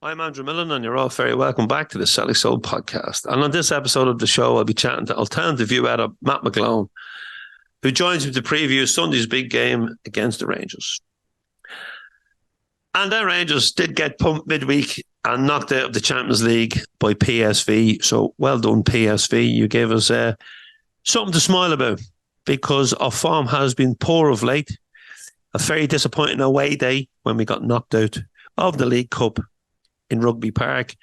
I'm Andrew Milne, and you're all very welcome back to the Celtic Soul Podcast. And on this episode of the show, I'll be chatting to alternative view editor Matt McGlone, who joins me to preview Sunday's big game against the Rangers. And the Rangers did get pumped midweek and knocked out of the Champions League by PSV. So well done, PSV. You gave us something to smile about because our form has been poor of late. A very disappointing away day when we got knocked out of the League Cup in Rugby Park.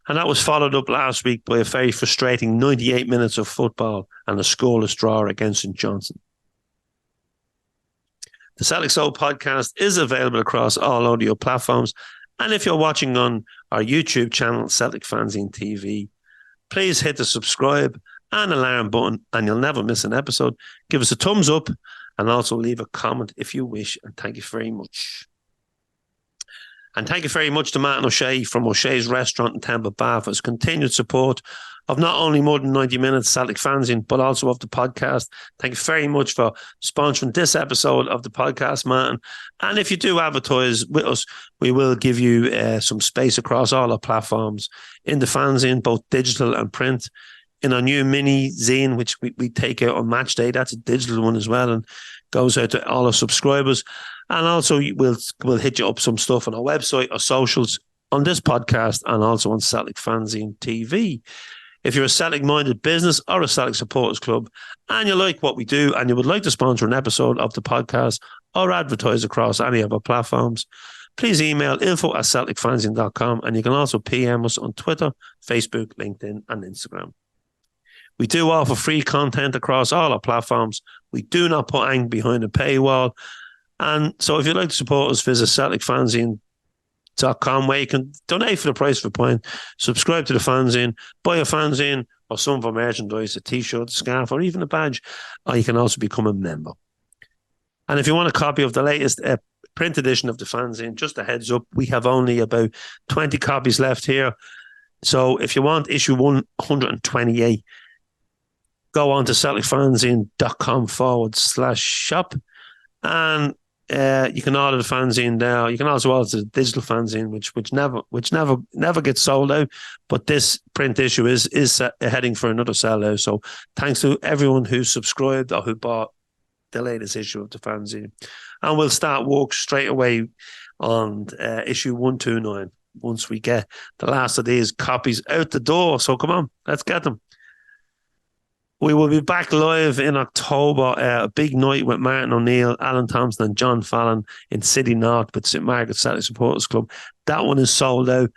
And that was followed up last week by a very frustrating 98 minutes of football and a scoreless draw against St Johnstone. The Celtic Soul Podcast is available across all audio platforms. And if you're watching on our YouTube channel, Celtic Fanzine TV, please hit the subscribe and alarm button and you'll never miss an episode. Give us a thumbs up and also leave a comment if you wish. And thank you very much. And thank you very much to Matt and O'Shea from O'Shea's Restaurant in Temple Bar for his continued support of not only More Than 90 Minutes Celtic Fanzine, but also of the podcast. Thank you very much for sponsoring this episode of the podcast, Matt. And if you do advertise with us, we will give you some space across all our platforms in the fanzine, both digital and print. In our new mini zine, which we take out on match day, that's a digital one as well and goes out to all our subscribers. And also we'll hit you up some stuff on our website, our socials, on this podcast, and also on Celtic Fanzine TV. If you're a Celtic-minded business or a Celtic supporters club and you like what we do and you would like to sponsor an episode of the podcast or advertise across any of our platforms, please email info@celticfanzine.com, and you can also PM us on Twitter, Facebook, LinkedIn, and Instagram. We do offer free content across all our platforms. We do not put Ange behind a paywall. And so if you'd like to support us, visit CelticFanzine.com, where you can donate for the price of a pint, subscribe to the fanzine, buy a fanzine or some of our merchandise, a t-shirt, a scarf, or even a badge, or you can also become a member. And if you want a copy of the latest print edition of the fanzine, just a heads up, we have only about 20 copies left here. So if you want issue 128, go on to CelticFanzine.com/shop and you can order the fanzine there. You can also order the digital fanzine, which never gets sold out. But this print issue is heading for another sellout. So thanks to everyone who subscribed or who bought the latest issue of the fanzine. And we'll start work straight away on issue 129 once we get the last of these copies out the door. So come on, let's get them. We will be back live in October, a big night with Martin O'Neill, Alan Thompson and John Fallon in City North with St Margaret's Celtic Supporters Club. That one is sold out,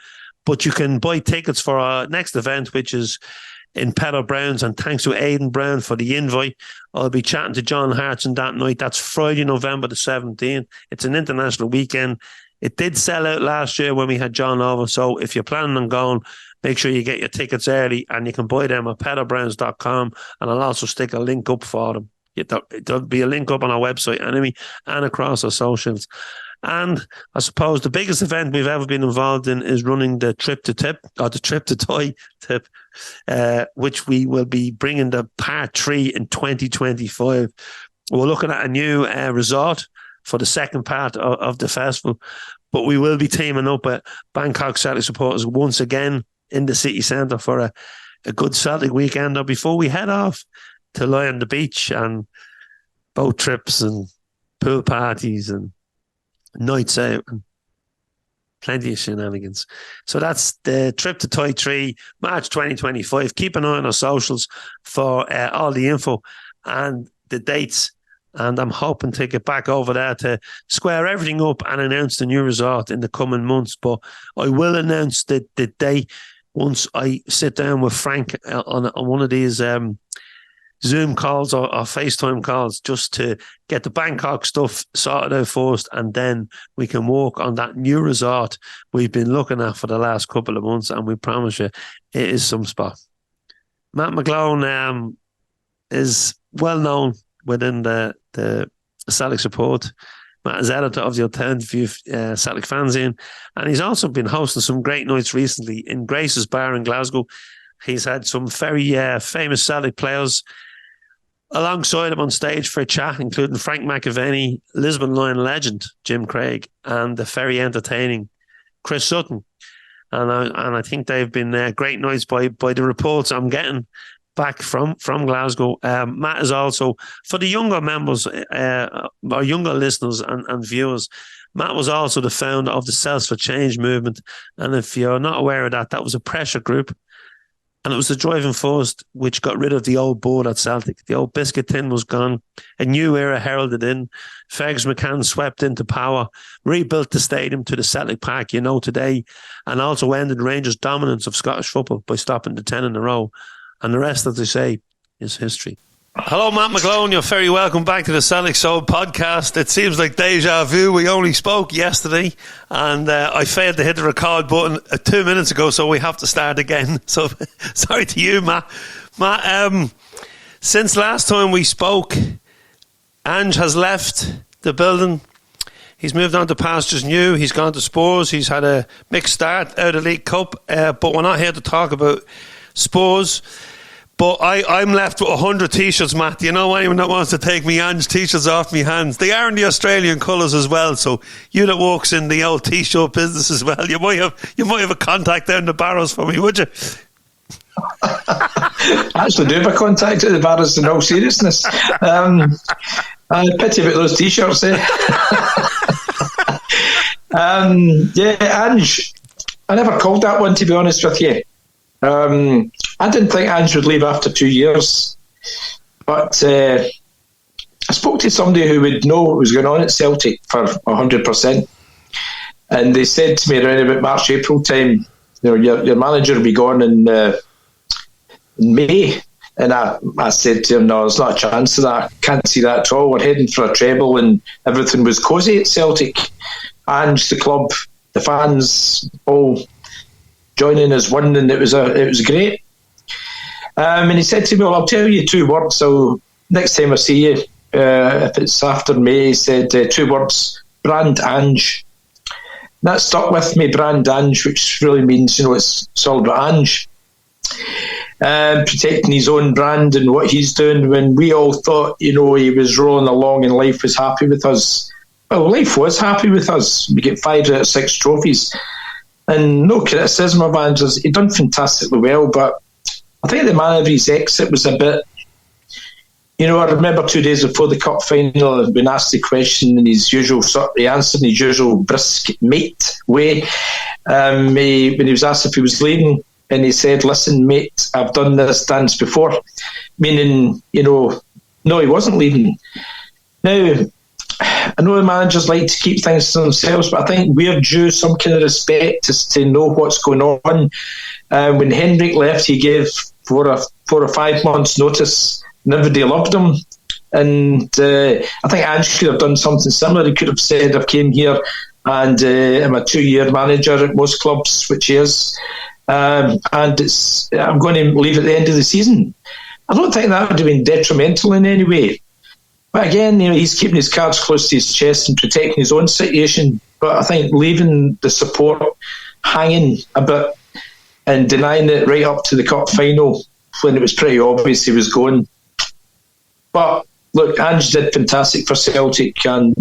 but you can buy tickets for our next event, which is in Petter Brown's, and thanks to Aidan Brown for the invite. I'll be chatting to John Hartson that night. That's Friday, November the 17th. It's an international weekend. It did sell out last year when we had John over, so if you're planning on going, make sure you get your tickets early, and you can buy them at petterbrowns.com, and I'll also stick a link up for them. There'll be a link up on our website anyway and across our socials. And I suppose the biggest event we've ever been involved in is running the Trip to Tip, or the Trip to Toy Tip, which we will be bringing the part 3 in 2025. We're looking at a new resort for the second part of the festival, but we will be teaming up with Bangkok Celtic supporters once again in the city centre for a good Celtic weekend before we head off to lie on the beach and boat trips and pool parties and nights out and plenty of shenanigans. So that's the Trip to Toy 3, March 2025. Keep an eye on our socials for all the info and the dates. And I'm hoping to get back over there to square everything up and announce the new resort in the coming months. But I will announce the date once I sit down with Frank on one of these Zoom calls or FaceTime calls, just to get the Bangkok stuff sorted out first, and then we can work on that new resort we've been looking at for the last couple of months, and we promise you it is some spot. Matt McGlone is well known within the Celtic support. Matt is editor of the Alternative View Celtic Fanzine, and he's also been hosting some great nights recently in Grace's Bar in Glasgow. He's had some very famous Celtic players alongside him on stage for a chat, including Frank McAvenny, Lisbon Lion legend Jim Craig, and the very entertaining Chris Sutton. and I think they've been great nights by the reports I'm getting back from Glasgow. Matt is also, for the younger members, or younger listeners and viewers, Matt was also the founder of the Celts for Change movement. And if you're not aware of that, that was a pressure group. And it was the driving force which got rid of the old board at Celtic. The old biscuit tin was gone. A new era heralded in. Fergus McCann swept into power, rebuilt the stadium to the Celtic Park you know today, and also ended Rangers' dominance of Scottish football by stopping the 10 in a row. And the rest, as they say, is history. Hello, Matt McGlone. You're very welcome back to the Celtic Soul Podcast. It seems like deja vu. We only spoke yesterday, and I failed to hit the record button 2 minutes ago, so we have to start again. So, sorry to you, Matt. Matt, since last time we spoke, Ange has left the building. He's moved on to pastures new. He's gone to Spurs. He's had a mixed start out of the League Cup, but we're not here to talk about Spurs. But I'm left with 100 t-shirts, Matt. Do you know anyone that wants to take me Ange t-shirts off me hands? They are in the Australian colours as well, so you that works in the old t-shirt business as well, you might have a contact down the Barrows for me, would you? I actually do have a contact at the Barrows, in all seriousness. I pity about those t-shirts, eh? Ange, I never called that one, to be honest with you. I didn't think Ange would leave after 2 years, but I spoke to somebody who would know what was going on at Celtic for 100%, and they said to me around about March, April time, your manager will be gone in May, and I said to him, no, there's not a chance of that. I can't see that at all. We're heading for a treble, and everything was cosy at Celtic. Ange, the club, the fans, all joining as one, and it was great. And he said to me, well, I'll tell you 2 words. So next time I see you, if it's after May, he said 2 words, brand Ange. That stuck with me, brand Ange, which really means, it's all about Ange. Protecting his own brand and what he's doing when we all thought, he was rolling along and life was happy with us. Well, life was happy with us. We get 5 out of 6 trophies. And no criticism of Ange. He'd done fantastically well, but I think the manner of his exit was a bit... I remember 2 days before the cup final, I'd been asked the question in his usual he answered in his usual brisk mate way. When he was asked if he was leaving, and he said, listen, mate, I've done this dance before. Meaning, no, he wasn't leaving. Now, I know the managers like to keep things to themselves, but I think we're due some kind of respect as to know what's going on. When Henrik left, he gave 4 or 5 months' notice, and everybody loved him. And I think Ange could have done something similar. He could have said, I've came here and I'm a 2-year manager at most clubs, which he is, and I'm going to leave at the end of the season. I don't think that would have been detrimental in any way. But again, he's keeping his cards close to his chest and protecting his own situation. But I think leaving the support hanging a bit and denying it right up to the cup final when it was pretty obvious he was going. But look, Ange did fantastic for Celtic, and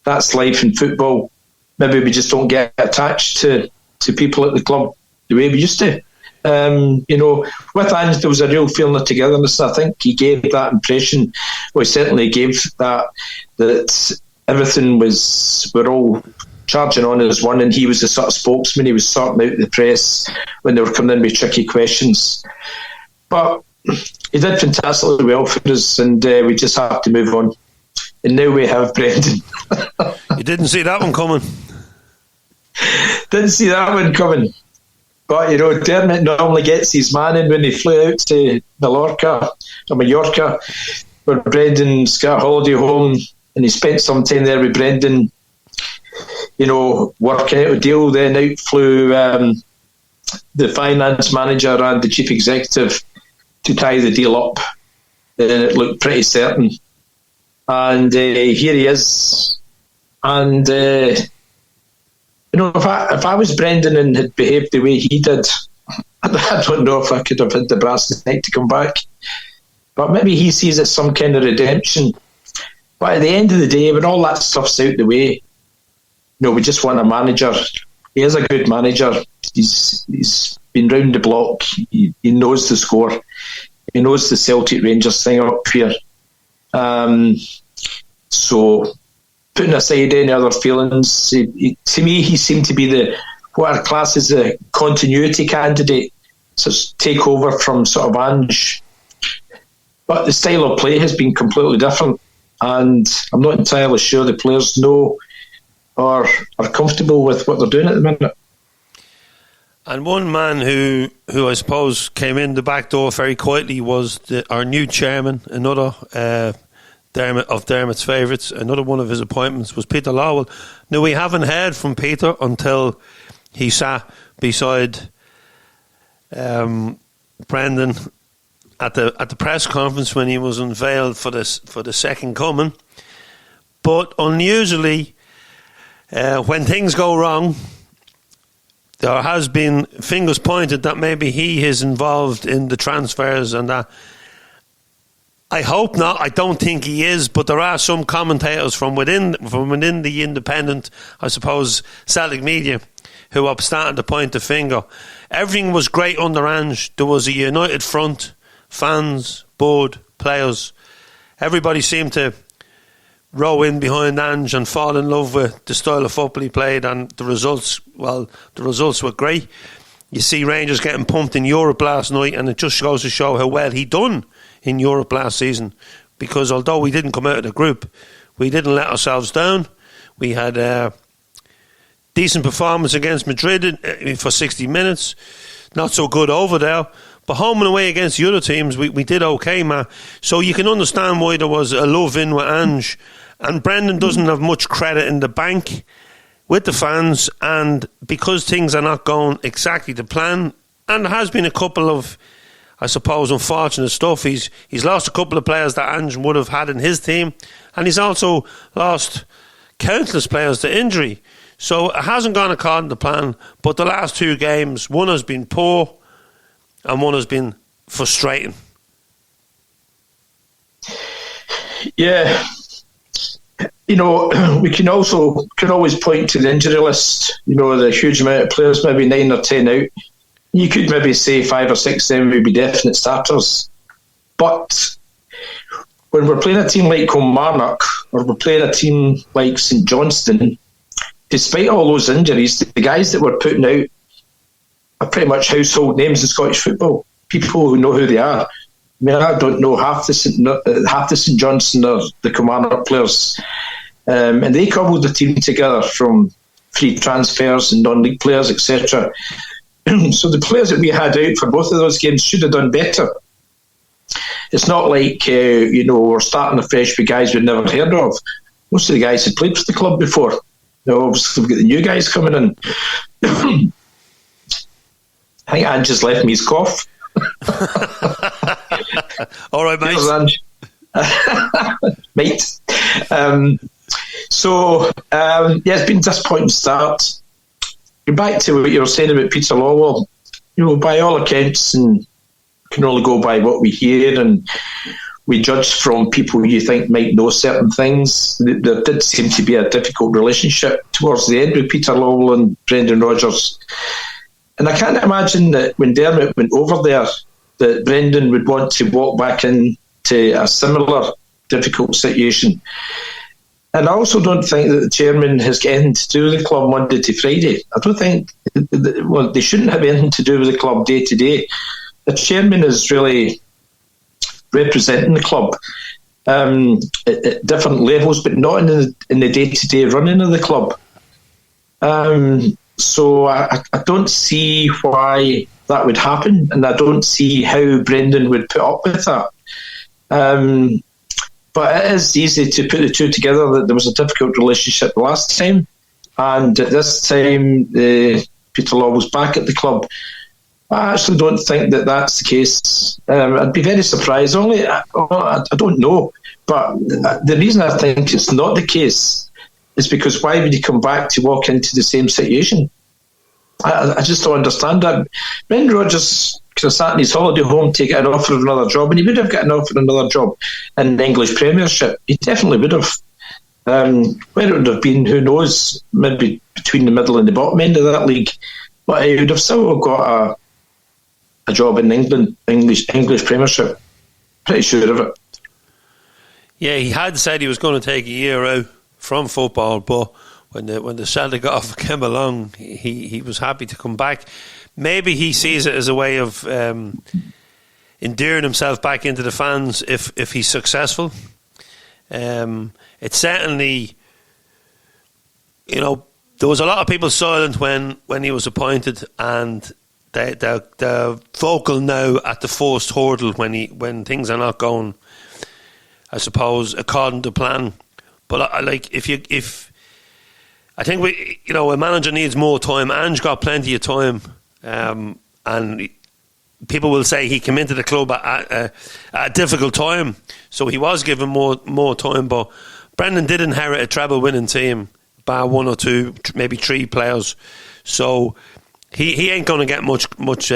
that's life in football. Maybe we just don't get attached to people at the club the way we used to. With Ange, there was a real feeling of togetherness. I think he gave that impression. Well, he certainly gave that everything we're all charging on as one, and he was the sort of spokesman. He was sorting out the press when they were coming in with tricky questions. But he did fantastically well for us, and we just have to move on. And now we have Brendan. You didn't see that one coming. Didn't see that one coming. But, Dermot normally gets his man in when he flew out to Mallorca, where Brendan's got a holiday home, and he spent some time there with Brendan, working out a deal. Then out flew the finance manager and the chief executive to tie the deal up. And it looked pretty certain. And here he is. And... if I was Brendan and had behaved the way he did, I don't know if I could have had the brass neck to come back. But maybe he sees it some kind of redemption. But at the end of the day, when all that stuff's out the way, we just want a manager he is a good manager. He's been round the block. He knows the score. He knows the Celtic Rangers thing up here. So, putting aside any other feelings, to me, he seemed to be what our class is a continuity candidate. So, take over from sort of Ange. But the style of play has been completely different, and I'm not entirely sure the players know or are comfortable with what they're doing at the minute. And one man who I suppose came in the back door very quietly was our new chairman, another Dermot's favourites. Another one of his appointments was Peter Lawwell. Now, we haven't heard from Peter until he sat beside Brendan at the press conference when he was unveiled for the second coming. But unusually, when things go wrong, there has been fingers pointed that maybe he is involved in the transfers, and that I hope not. I don't think he is, but there are some commentators from within the independent, I suppose, Celtic media who are starting to point the finger. Everything was great under Ange. There was a united front, fans, board, players. Everybody seemed to row in behind Ange and fall in love with the style of football he played, and the results were great. You see Rangers getting pumped in Europe last night, and it just goes to show how well he done in Europe last season, because although we didn't come out of the group, we didn't let ourselves down. We had a decent performance against Madrid for 60 minutes, not so good over there. But home and away against the other teams, we did okay, man. So you can understand why there was a love in with Ange. And Brendan doesn't have much credit in the bank with the fans. And because things are not going exactly to plan, and there has been a couple of, I suppose, unfortunate stuff. He's lost a couple of players that Ange would have had in his team. And he's also lost countless players to injury. So it hasn't gone according to plan. But the last two games, one has been poor and one has been frustrating. Yeah. You know, we can always point to the injury list. You know, the huge amount of players, maybe 9 or 10 out. You could maybe say 5 or 6 of them would be definite starters. But when we're playing a team like Kilmarnock, or we're playing a team like St Johnstone, despite all those injuries, the guys that we're putting out are pretty much household names in Scottish football. People who know who they are. I mean, I don't know half the St Johnstone or the Kilmarnock players. And they cobbled the team together from free transfers and non-league players, etc. So the players that we had out for both of those games should have done better. It's not like, we're starting afresh with guys we'd never heard of. Most of the guys had played for the club before. Obviously, we've got the new guys coming in. I think Ange just left me his cough. All right, mate. Mate. It's been a disappointing start. You're back to what you were saying about Peter Lawwell. You know, by all accounts, and can only go by what we hear, and we judge from people you think might know certain things. There did seem to be a difficult relationship towards the end with Peter Lawwell and Brendan Rodgers. And I can't imagine that when Dermot went over there, that Brendan would want to walk back into a similar difficult situation. And I also don't think that the chairman has got anything to do with the club Monday to Friday. I don't think, they shouldn't have anything to do with the club day to day. The chairman is really representing the club at different levels, but not in the day-to-day running of the club. So I don't see why that would happen, and I don't see how Brendan would put up with that. But it is easy to put the two together, that there was a difficult relationship the last time, and at this time Peter Law was back at the club. I actually don't think that that's the case. I'd be very surprised. I don't know. But the reason I think it's not the case is because why would he come back to walk into the same situation? I just don't understand that. Brendan Rodgers could have sat in his holiday home to get an offer of another job, and he would have got an offer of another job in the English Premiership. He definitely would have. Where it would have been, who knows, maybe between the middle and the bottom end of that league. But he would have still got a job in England, English Premiership. Pretty sure of it. Yeah, he had said he was going to take a year out from football, but when the Celtic offer came along, he was happy to come back. Maybe he sees it as a way of endearing himself back into the fans if he's successful. It's certainly, there was a lot of people silent when he was appointed, and they're vocal now at the first hurdle when things are not going, I suppose, according to plan. But I think a manager needs more time. Ange got plenty of time, and people will say he came into the club at a difficult time, so he was given more time. But Brendan did inherit a treble-winning team, bar one or two, maybe three players. So he ain't going to get much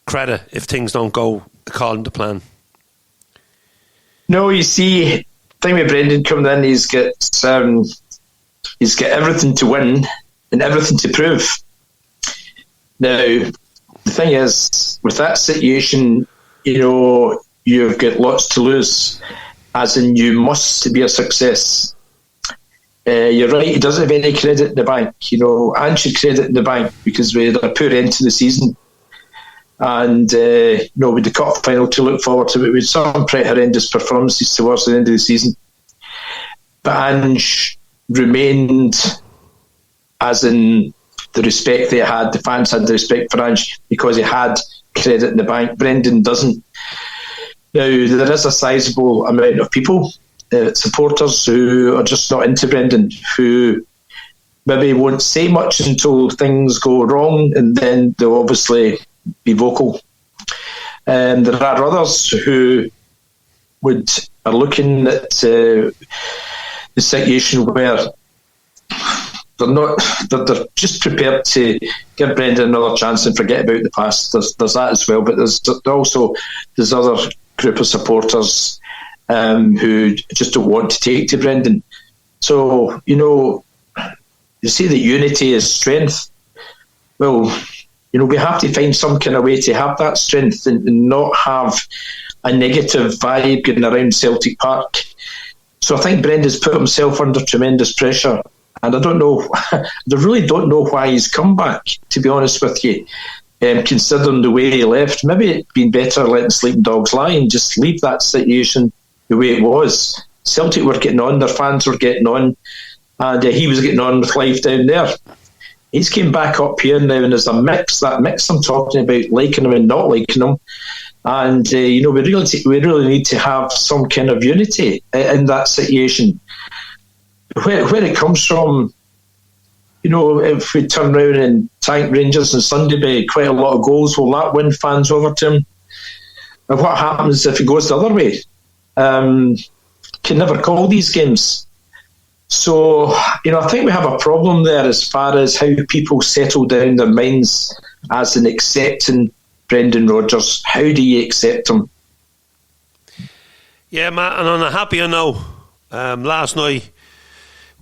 credit if things don't go according to plan. No, you see, the thing with Brendan coming in, he's got everything to win and everything to prove. Now, the thing is, with that situation, you've got lots to lose, as in you must be a success. You're right, he doesn't have any credit in the bank. Ange had credit in the bank because we had a poor end to the season. And, with the cup final to look forward to, it with some pretty horrendous performances towards the end of the season. But Ange remained, as in the respect they had, the fans had the respect for Ange because he had credit in the bank. Brendan doesn't. Now, there is a sizable amount of people, supporters, who are just not into Brendan, who maybe won't say much until things go wrong, and then they'll obviously be vocal. And there are others who are looking at the situation where they're just prepared to give Brendan another chance and forget about the past. There's that as well, but there's other group of supporters who just don't want to take to Brendan. So, you say that unity is strength. Well, we have to find some kind of way to have that strength and not have a negative vibe going around Celtic Park. So I think Brendan's put himself under tremendous pressure. And I don't know, I really don't know why he's come back, to be honest with you, considering the way he left. Maybe it'd been better letting sleeping dogs lie and just leave that situation the way it was. Celtic were getting on, their fans were getting on, and he was getting on with life down there. He's came back up here now, and there's a mix. That mix I'm talking about, liking him and not liking him. And, we really need to have some kind of unity in that situation. Where it comes from, if we turn around and tank Rangers and Sunday quite a lot of goals, will that win fans over to him? And what happens if it goes the other way? Can never call these games. So, I think we have a problem there as far as how people settle down their minds as in accepting Brendan Rodgers. How do you accept him? Yeah, Matt, and on a happier note, last night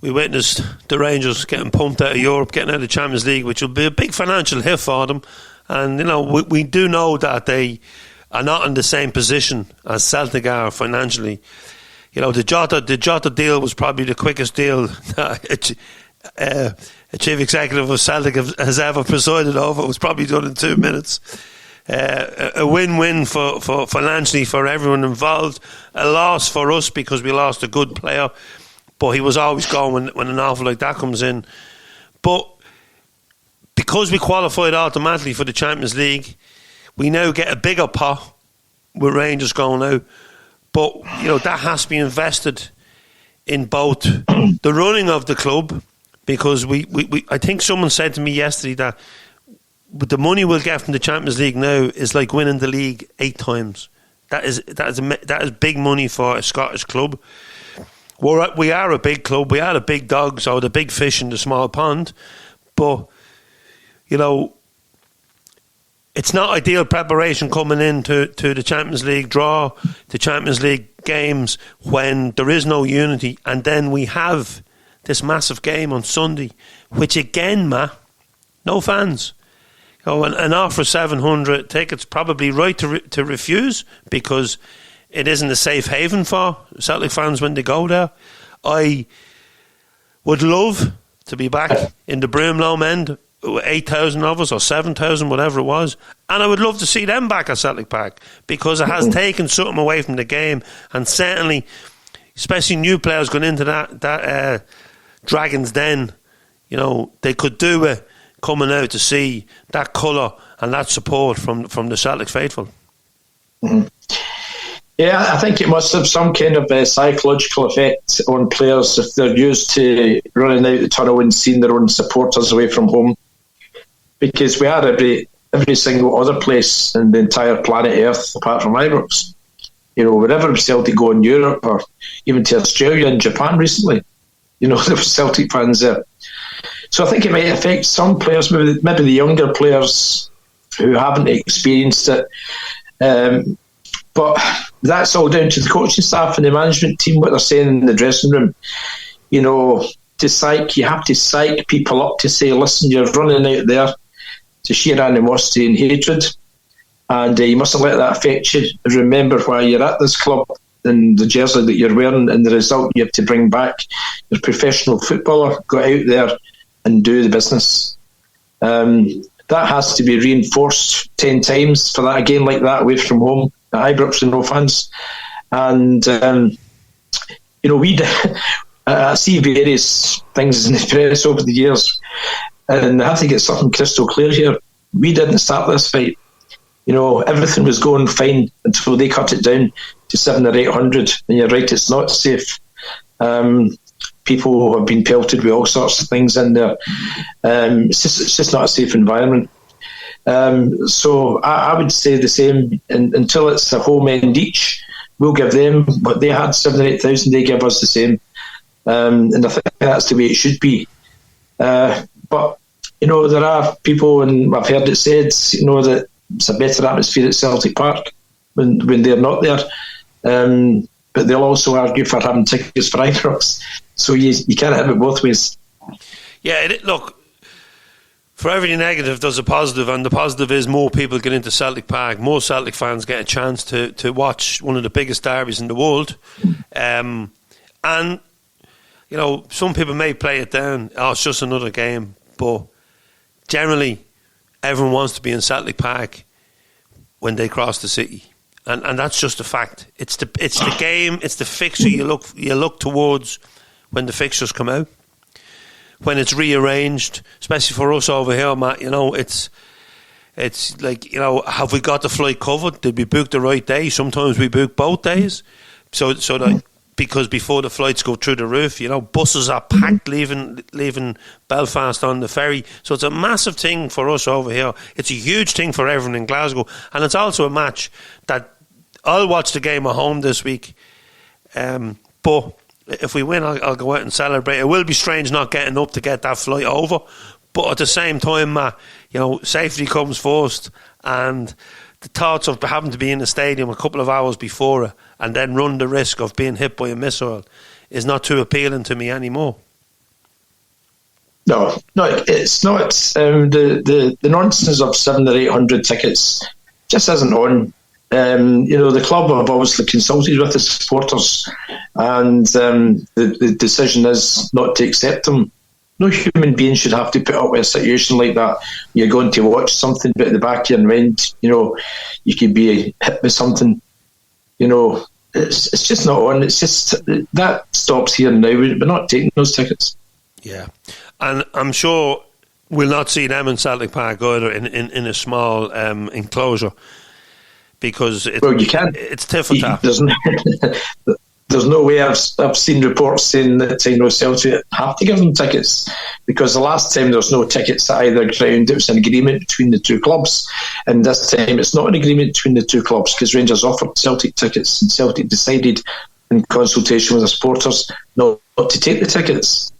we witnessed the Rangers getting pumped out of Europe, getting out of the Champions League, which will be a big financial hit for them. And, we do know that they are not in the same position as Celtic are financially. The Jota deal was probably the quickest deal that a chief executive of Celtic has ever presided over. It was probably done in 2 minutes. A win-win for financially for everyone involved. A loss for us because we lost a good player, but he was always gone when an offer like that comes in. But because we qualified automatically for the Champions League, we now get a bigger pot with Rangers going out. But, that has to be invested in both the running of the club, because we I think someone said to me yesterday that the money we'll get from the Champions League now is like winning the league 8 times. That is big money for a Scottish club. We are a big club. We are the big dogs or the big fish in the small pond. But, it's not ideal preparation coming into the Champions League draw, the Champions League games when there is no unity, and then we have this massive game on Sunday, which again, Matt, no fans. An offer 700 tickets, probably right to refuse, because it isn't a safe haven for Celtic fans when they go there. I would love to be back in the Broomloam end, 8,000 of us or 7,000, whatever it was, and I would love to see them back at Celtic Park, because it has taken something away from the game, and certainly, especially new players going into that Dragon's Den, they could do it coming out to see that colour and that support from the Celtic faithful. Mm-hmm. Yeah, I think it must have some kind of a psychological effect on players if they're used to running out the tunnel and seeing their own supporters away from home. Because we are every single other place in the entire planet Earth, apart from Ibrox. Wherever Celtic go in Europe, or even to Australia and Japan recently, there were Celtic fans there. So I think it might affect some players, maybe the younger players who haven't experienced it. But that's all down to the coaching staff and the management team, what they're saying in the dressing room. You have to psych people up to say, listen, you're running out there to sheer animosity and hatred, and you mustn't let that affect you. Remember why you're at this club and the jersey that you're wearing, and the result you have to bring back. You're a professional footballer, go out there and do the business. That has to be reinforced 10 times for that, a game like that away from home at Ibrox with no fans. And I see various things in the press over the years, and I have to get something crystal clear here. We didn't start this fight. Everything was going fine until they cut it down to 700 or 800. And you're right, it's not safe. People have been pelted with all sorts of things in there. It's just not a safe environment. So I would say the same. Until it's a home end each, we'll give them what they had, 7,000 or 8,000. They give us the same. And I think that's the way it should be. But there are people, and I've heard it said, that it's a better atmosphere at Celtic Park when they're not there. But they'll also argue for having tickets for Ibrox. So you can't have it both ways. Yeah, look, for every negative there's a positive, and the positive is more people get into Celtic Park, more Celtic fans get a chance to watch one of the biggest derbies in the world. And some people may play it down, it's just another game, but generally everyone wants to be in Celtic Park when they cross the city, and that's just a fact. It's the game, it's the fixture you look towards when the fixtures come out, when it's rearranged, especially for us over here, Matt. It's like, have we got the flight covered? Did we book the right day? Sometimes we book both days, so that, because before the flights go through the roof, buses are packed leaving Belfast on the ferry. So it's a massive thing for us over here. It's a huge thing for everyone in Glasgow, and it's also a match that I'll watch the game at home this week. But if we win, I'll go out and celebrate. It will be strange not getting up to get that flight over, but at the same time, Matt, safety comes first, and the thoughts of having to be in the stadium a couple of hours before it and then run the risk of being hit by a missile is not too appealing to me anymore. No, it's not. The nonsense of 700 or 800 tickets just isn't on. The club have obviously consulted with the supporters, and the decision is not to accept them. No human being should have to put up with a situation like that. You're going to watch something, but at the back of your mind, you could be hit with something. It's just not on. It's just that stops here now. We're not taking those tickets. Yeah, and I'm sure we'll not see them in Celtic Park either in a small enclosure, because you can. It's tit-for-tat. There's no way. I've seen reports saying that Celtic have to give them tickets, because the last time there was no tickets at either ground. It was an agreement between the two clubs, and this time it's not an agreement between the two clubs, because Rangers offered Celtic tickets and Celtic decided in consultation with the supporters not to take the tickets.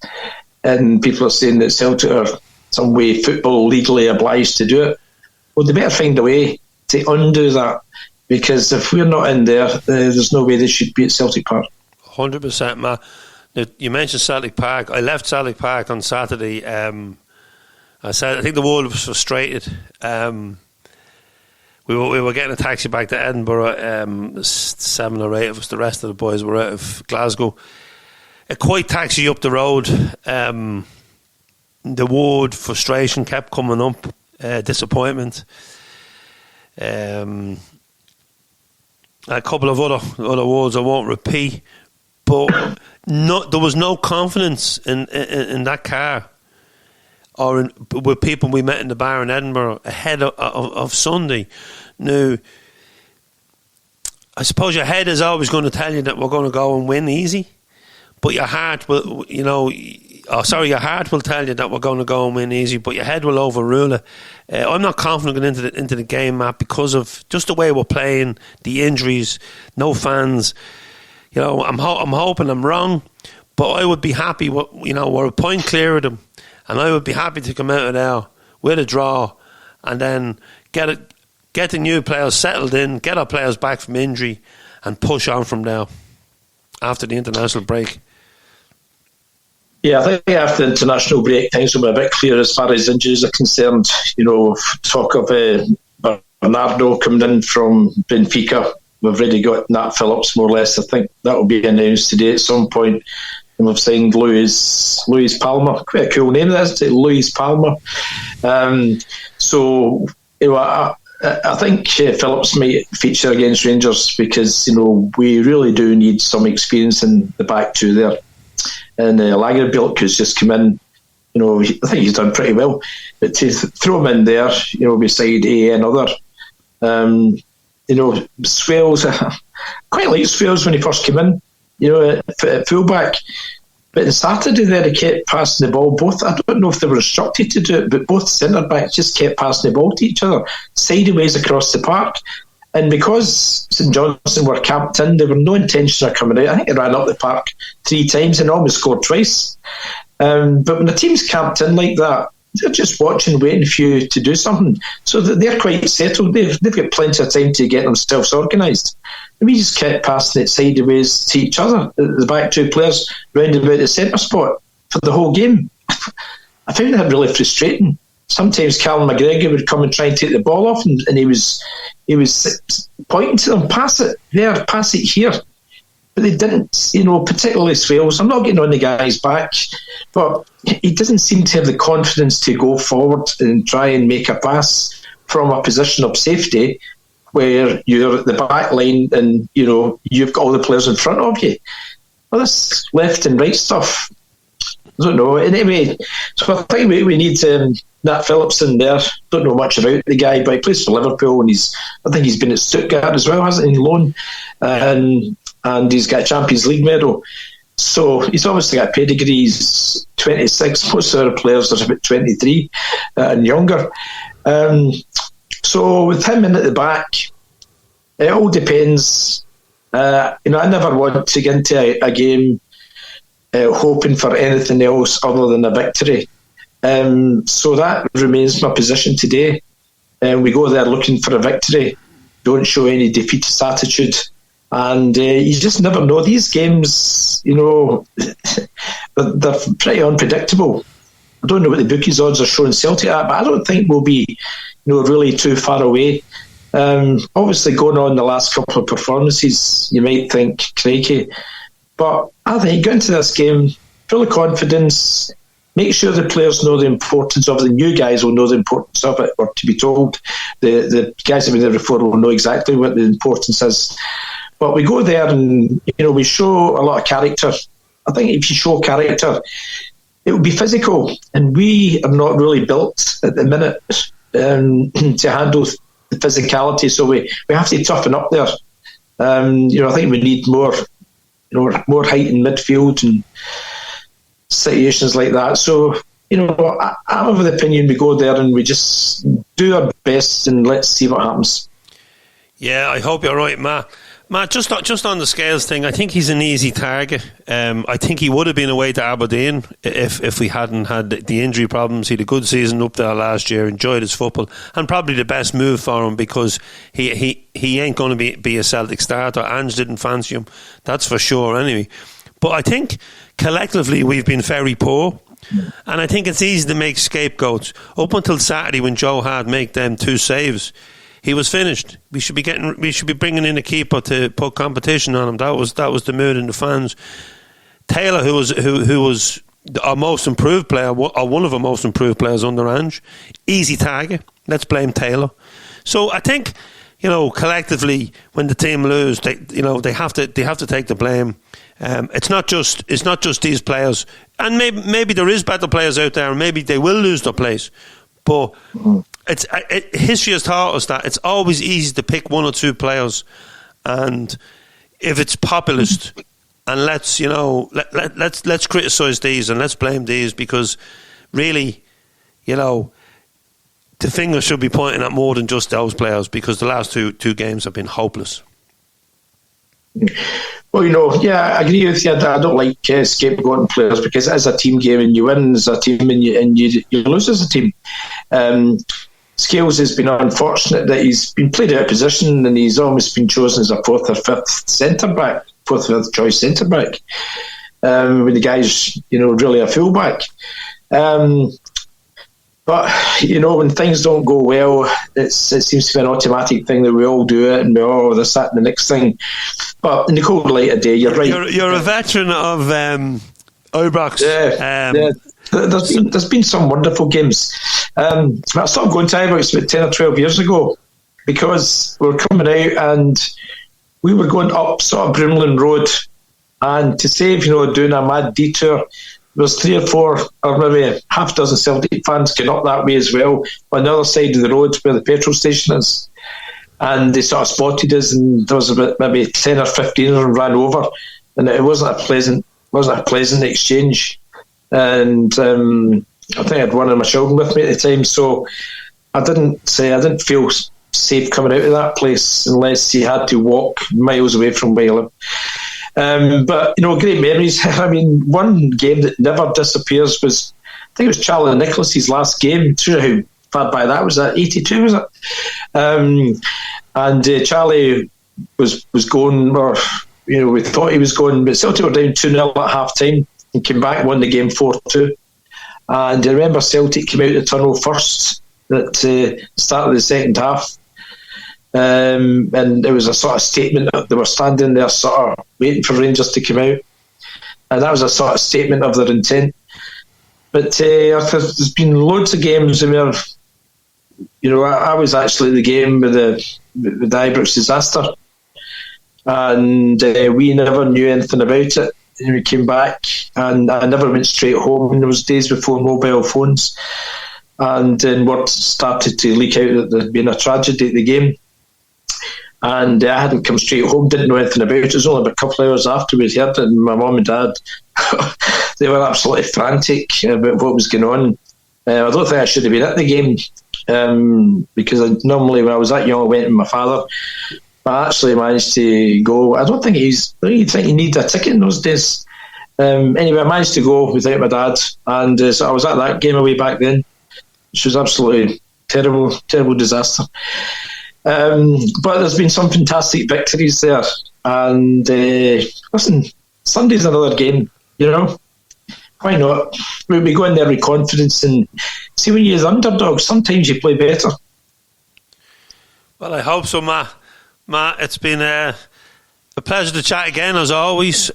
And people are saying that Celtic are some way football legally obliged to do it. Well, they better find a way to undo that, because if we're not in there, there's no way they should be at Celtic Park. 100%, Matt. Now, you mentioned Celtic Park. I left Celtic Park on Saturday. I think the world was frustrated. We were getting a taxi back to Edinburgh. 7 or 8 of us, the rest of the boys were out of Glasgow. A quiet taxi up the road. The word frustration kept coming up. Disappointment. A couple of other words I won't repeat, but there was no confidence in that car or with people we met in the bar in Edinburgh ahead of Sunday. Now, I suppose your head is always going to tell you that we're going to go and win easy, but your heart will, your heart will tell you that we're going to go and win easy, but your head will overrule it. I'm not confident going into the game, Matt, because of just the way we're playing, the injuries, no fans. I'm hoping I'm wrong, but I would be happy. We're a point clear of them, and I would be happy to come out of there with a draw, and then get the new players settled in, get our players back from injury, and push on from there after the international break. Yeah, I think after the international break, things will be a bit clearer as far as injuries are concerned. Talk of Bernardo coming in from Benfica. We've already got Nat Phillips, more or less. I think that will be announced today at some point. And we've signed Luis Palma. Quite a cool name, isn't it? Luis Palma. I think Phillips might feature against Rangers because, we really do need some experience in the back two there. And Lagerbielke has just come in. I think he's done pretty well. But to throw him in there, beside another, Swales, quite like Swales when he first came in, at fullback. But on Saturday there, he kept passing the ball. Both, I don't know if they were instructed to do it, but both centre-backs just kept passing the ball to each other, sideways across the park. And because St Johnstone were camped in, there were no intention of coming out. I think they ran up the park 3 times and almost scored twice. But when the team's camped in like that, they're just watching, waiting for you to do something. So that they're quite settled. They've got plenty of time to get themselves organised. And we just kept passing it sideways to each other, the back 2 players round about the centre spot for the whole game. I found that really frustrating. Sometimes Callum McGregor would come and try and take the ball off, and he was pointing to them, pass it there, pass it here. But they didn't, particularly Swales. I'm not getting on the guy's back, but he doesn't seem to have the confidence to go forward and try and make a pass from a position of safety where you're at the back line and, you've got all the players in front of you. Well, this left and right stuff, I don't know. Anyway, so I think we need Nat Phillips in there. Don't know much about the guy, but he plays for Liverpool, and I think he's been at Stuttgart as well, hasn't he, in loan? And he's got a Champions League medal. So he's obviously got a pedigree. He's 26. Most of our players are about 23 and younger. So with him in at the back, it all depends. I never want to get into a game hoping for anything else other than a victory. So that remains my position today. We go there looking for a victory. Don't show any defeatist attitude. And you just never know. These games, they're pretty unpredictable. I don't know what the bookies' odds are showing Celtic at, but I don't think we'll be, really too far away. Obviously, going on the last couple of performances, you might think crikey. But I think go into this game full of confidence. Make sure the players know the importance of it. The new guys will know the importance of it, or to be told. The guys that have been there before will know exactly what the importance is. But we go there and, we show a lot of character. I think if you show character, it will be physical. And we are not really built at the minute to handle the physicality. So we have to toughen up there. I think we need more height in midfield and situations like that. So, I'm of the opinion we go there and we just do our best and let's see what happens. Yeah, I hope you're right, Matt. Matt, just on the Scales thing, I think he's an easy target. I think he would have been away to Aberdeen if we hadn't had the injury problems. He had a good season up there last year, enjoyed his football, and probably the best move for him because he ain't going to be a Celtic starter. Ange didn't fancy him, that's for sure anyway. But I think collectively we've been very poor. And I think it's easy to make scapegoats. Up until Saturday when Joe Hart made them 2 saves, he was finished. We should be bringing in a keeper to put competition on him. That was the mood in the fans. Taylor, who was our most improved player, or one of our most improved players under Ange, easy target. Let's blame Taylor. So I think, collectively, when the team lose, they have to take the blame. It's not just these players, and maybe there is better players out there, and maybe they will lose their place, but. History has taught us that it's always easy to pick 1 or 2 players, and if it's populist, and let's criticise these and let's blame these, because really, the finger should be pointing at more than just those players, because the last two games have been hopeless. Well, I agree with you. I don't like scapegoating players, because it is a team game, and you win as a team and you lose as a team. Scales has been unfortunate that he's been played out of position, and he's almost been chosen as a 4th or 5th centre-back, 4th or 5th choice centre-back, when the guy's, really a full-back. But, when things don't go well, it seems to be an automatic thing that we all do it, and this, that, and the next thing. But in the cold light of day, you're right. You're a veteran of Ibrox. Yeah. There's been some wonderful games. I started going to Ibrox about 10 or 12 years ago, because we were coming out and we were going up sort of Brimlin Road, and to save, doing a mad detour, there was 3 or 4 or maybe half a dozen Celtic fans going up that way as well, on the other side of the road where the petrol station is. And they sort of spotted us, and there was about maybe 10 or 15 of them ran over, and it wasn't a pleasant exchange. And I think I had one of my children with me at the time, so I didn't feel safe coming out of that place unless you had to walk miles away from where I live. But great memories. I mean, one game that never disappears was, I think it was Charlie Nicholas's last game. I'm sure how far by that was. That 82, was it? And Charlie was going, or we thought he was going, but Celtic were down 2-0 at half time and came back and won the game 4-2. And I remember Celtic came out the tunnel first at the start of the second half. And it was a sort of statement that they were standing there sort of waiting for Rangers to come out. And that was a sort of statement of their intent. But there's been loads of games where, I was actually at the game with the Ibrox disaster. And we never knew anything about it. And we came back, and I never went straight home. And there was days before mobile phones. And then word started to leak out that there'd been a tragedy at the game. And I hadn't come straight home, didn't know anything about it. It was only about a couple of hours after we'd heard it, and my mum and dad, they were absolutely frantic about what was going on. I don't think I should have been at the game, because normally when I was that young, I went with my father. I actually managed to go. I don't think you need a ticket in those days. Anyway, I managed to go without my dad, and so I was at that game away back then, which was absolutely terrible, terrible disaster. But there's been some fantastic victories there, and listen, Sunday's another game. Why not? We'll be going there with confidence, and see, when you're the underdog, sometimes you play better. Well, I hope so, Matt. Matt, it's been a pleasure to chat again, as always.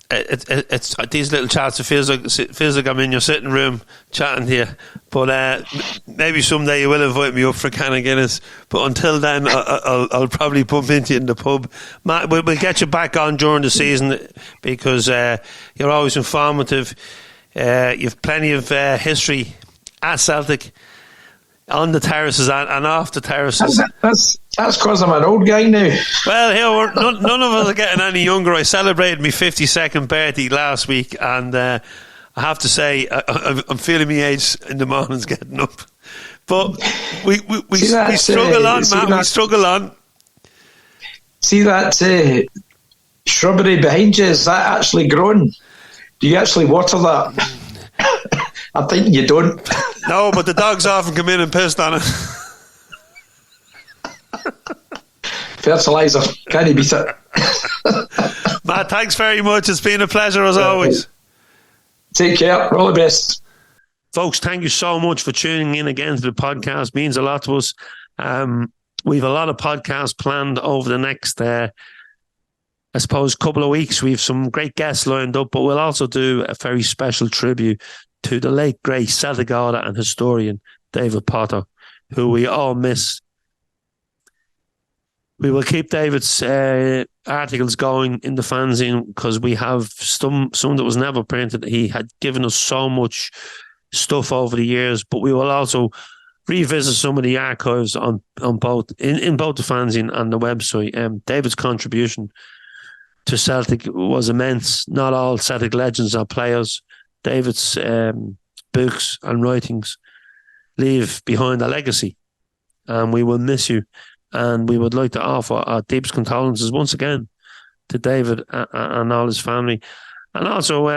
It's these little chats. It feels like I'm in your sitting room chatting to you. But maybe someday you will invite me up for a can of Guinness. But until then, I'll probably bump into you in the pub. Matt, we'll get you back on during the season, because you're always informative. You've plenty of history at Celtic, on the terraces and off the terraces. That's because I'm an old guy now. Well, here none of us are getting any younger. I celebrated my 52nd birthday last week, and I have to say I'm feeling my age in the mornings getting up. But we struggle on, Matt. We struggle on. See that shrubbery behind you, is that actually grown? Do you actually water that? I think you don't. No, but the dogs often come in and pissed on it. Fertiliser, can't you beat it? Matt, thanks very much. It's been a pleasure as always. Take care. All the best. Folks, thank you so much for tuning in again to the podcast. It means a lot to us. We've a lot of podcasts planned over the next, I suppose, couple of weeks. We've some great guests lined up, but we'll also do a very special tribute to the late, great Celtic author and historian, David Potter, who we all miss. We will keep David's articles going in the fanzine because we have some that was never printed. He had given us so much stuff over the years, but we will also revisit some of the archives on both in both the fanzine and the website. David's contribution to Celtic was immense. Not all Celtic legends are players. David's books and writings leave behind a legacy, and we will miss you. And we would like to offer our deepest condolences once again to David and all his family, and also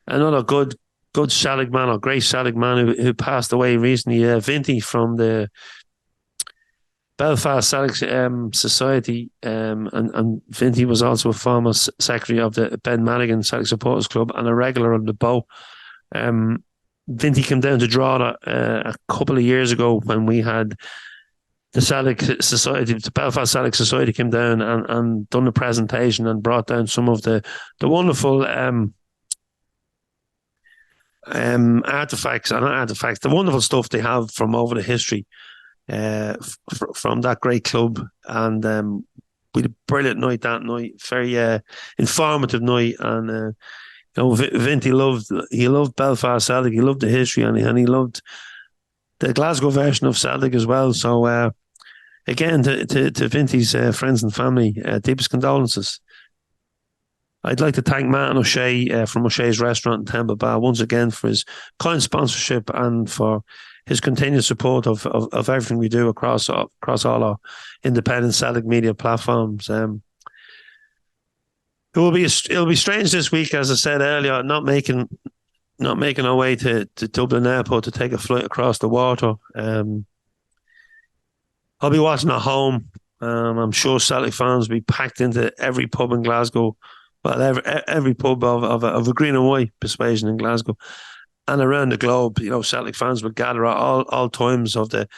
another good Celtic man, or great Celtic man who passed away recently, Vinty from the Belfast Celtic Society, and Vinty was also a former secretary of the Ben Madigan Celtic Supporters Club and a regular on the Bow. Vinty came down to Drogheda a couple of years ago when we had the Celtic Society, the Belfast Celtic Society came down and done a presentation and brought down some of the wonderful artifacts, the wonderful stuff they have from over the history from that great club. And we had a brilliant night that night, very informative night. And Vinty loved Belfast Celtic, he loved the history, and he loved the Glasgow version of Celtic as well. So again, to Vinty's friends and family, deepest condolences. I'd like to thank Martin O'Shea from O'Shea's Restaurant in Temple Bar once again for his kind sponsorship and for his continued support of everything we do across all our independent Celtic media platforms. It'll be strange this week, as I said earlier, not making our way to Dublin Airport to take a flight across the water. I'll be watching at home. I'm sure Celtic fans will be packed into every pub in Glasgow. Well, every pub of a green and white persuasion in Glasgow and around the globe. Celtic fans will gather at all times of the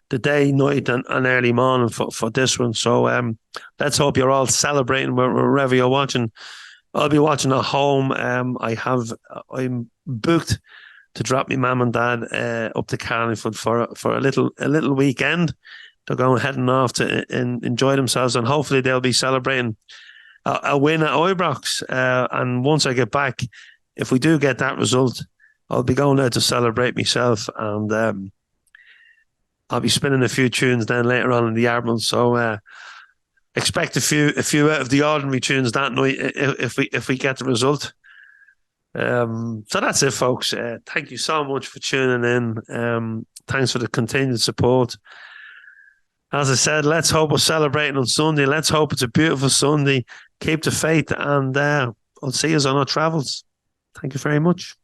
day, night, and early morning for this one. So let's hope you're all celebrating wherever you're watching. I'll be watching at home. I'm booked to drop my mum and dad up to Carlingford for a little weekend. They're heading off to enjoy themselves, and hopefully they'll be celebrating a win at Ibrox. And once I get back, if we do get that result, I'll be going out to celebrate myself, and I'll be spinning a few tunes then later on in the Arbon. So expect a few out of the ordinary tunes that night if we get the result. So that's it, folks. Thank you so much for tuning in. Thanks for the continued support. As I said, let's hope we're celebrating on Sunday. Let's hope it's a beautiful Sunday. Keep the faith, and I'll see you on our travels. Thank you very much.